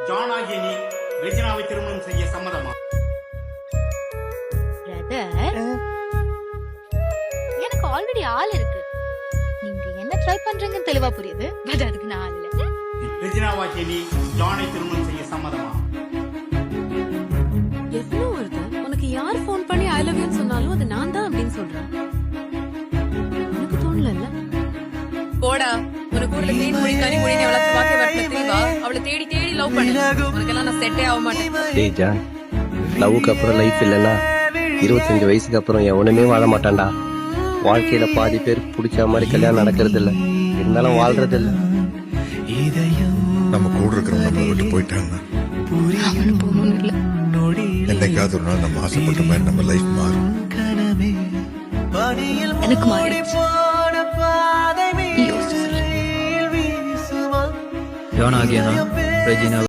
John ஆகிய நீ ரெஜினாவை திருமணம் செய்ய சம்மதமா? பிரதர், எனக்கு ஆல்ரெடி ஆள் இருக்கு. நீங்க என்ன ட்ரை பண்றீங்கன்னு தெளிவா புரியுது. பட் அதுக்கு நான் ஆள் இல்ல. ரெஜினாவாகிய நீ ஜானை திருமணம் செய்ய சம்மதமா? எவ்வளவு வருது? உனக்கு யார் போன் பண்ணி ஐ லவ் யூ சொன்னாலும் அது நான் தான் அப்படின்னு சொல்றேன். உனக்கு தோணல? போடா, உனக்கு ஊர்ல மீன் முடி கறி முடி அவளை பாக்க வரல தெரியவா? அவளை தேடி தேடி லவ் பண்ணு. உனக்கெல்லாம் நான் செட்டே ஆக மாட்டேன். டேய் ஜான், லவ்வுக்கு அப்புறம் லைஃப் இல்லைன்னா 25 வயசுக்கு அப்புறம் எவனுமே வாழ மாட்டான்டா. வாழ்க்கையில பாதி பேர் பிடிச்ச மாதிரி கல்யாணம் நடக்கிறது இல்ல, இருந்தாலும் வாழ்றது இல்ல. நம்ம கூட இருக்கிறவங்க நம்மளை விட்டு போயிட்டாங்க. அவனும் போகணும்னு இல்ல. என்னைக்காவது ஒரு நாள் நம்ம ஆசைப்பட்ட மாதிரி நம்ம லைஃப் மாறும். எனக்கு மாறிடுச்சு. யோசிச்சு சொல்லு. ஜான் ஆகிய நான் ரெஜினா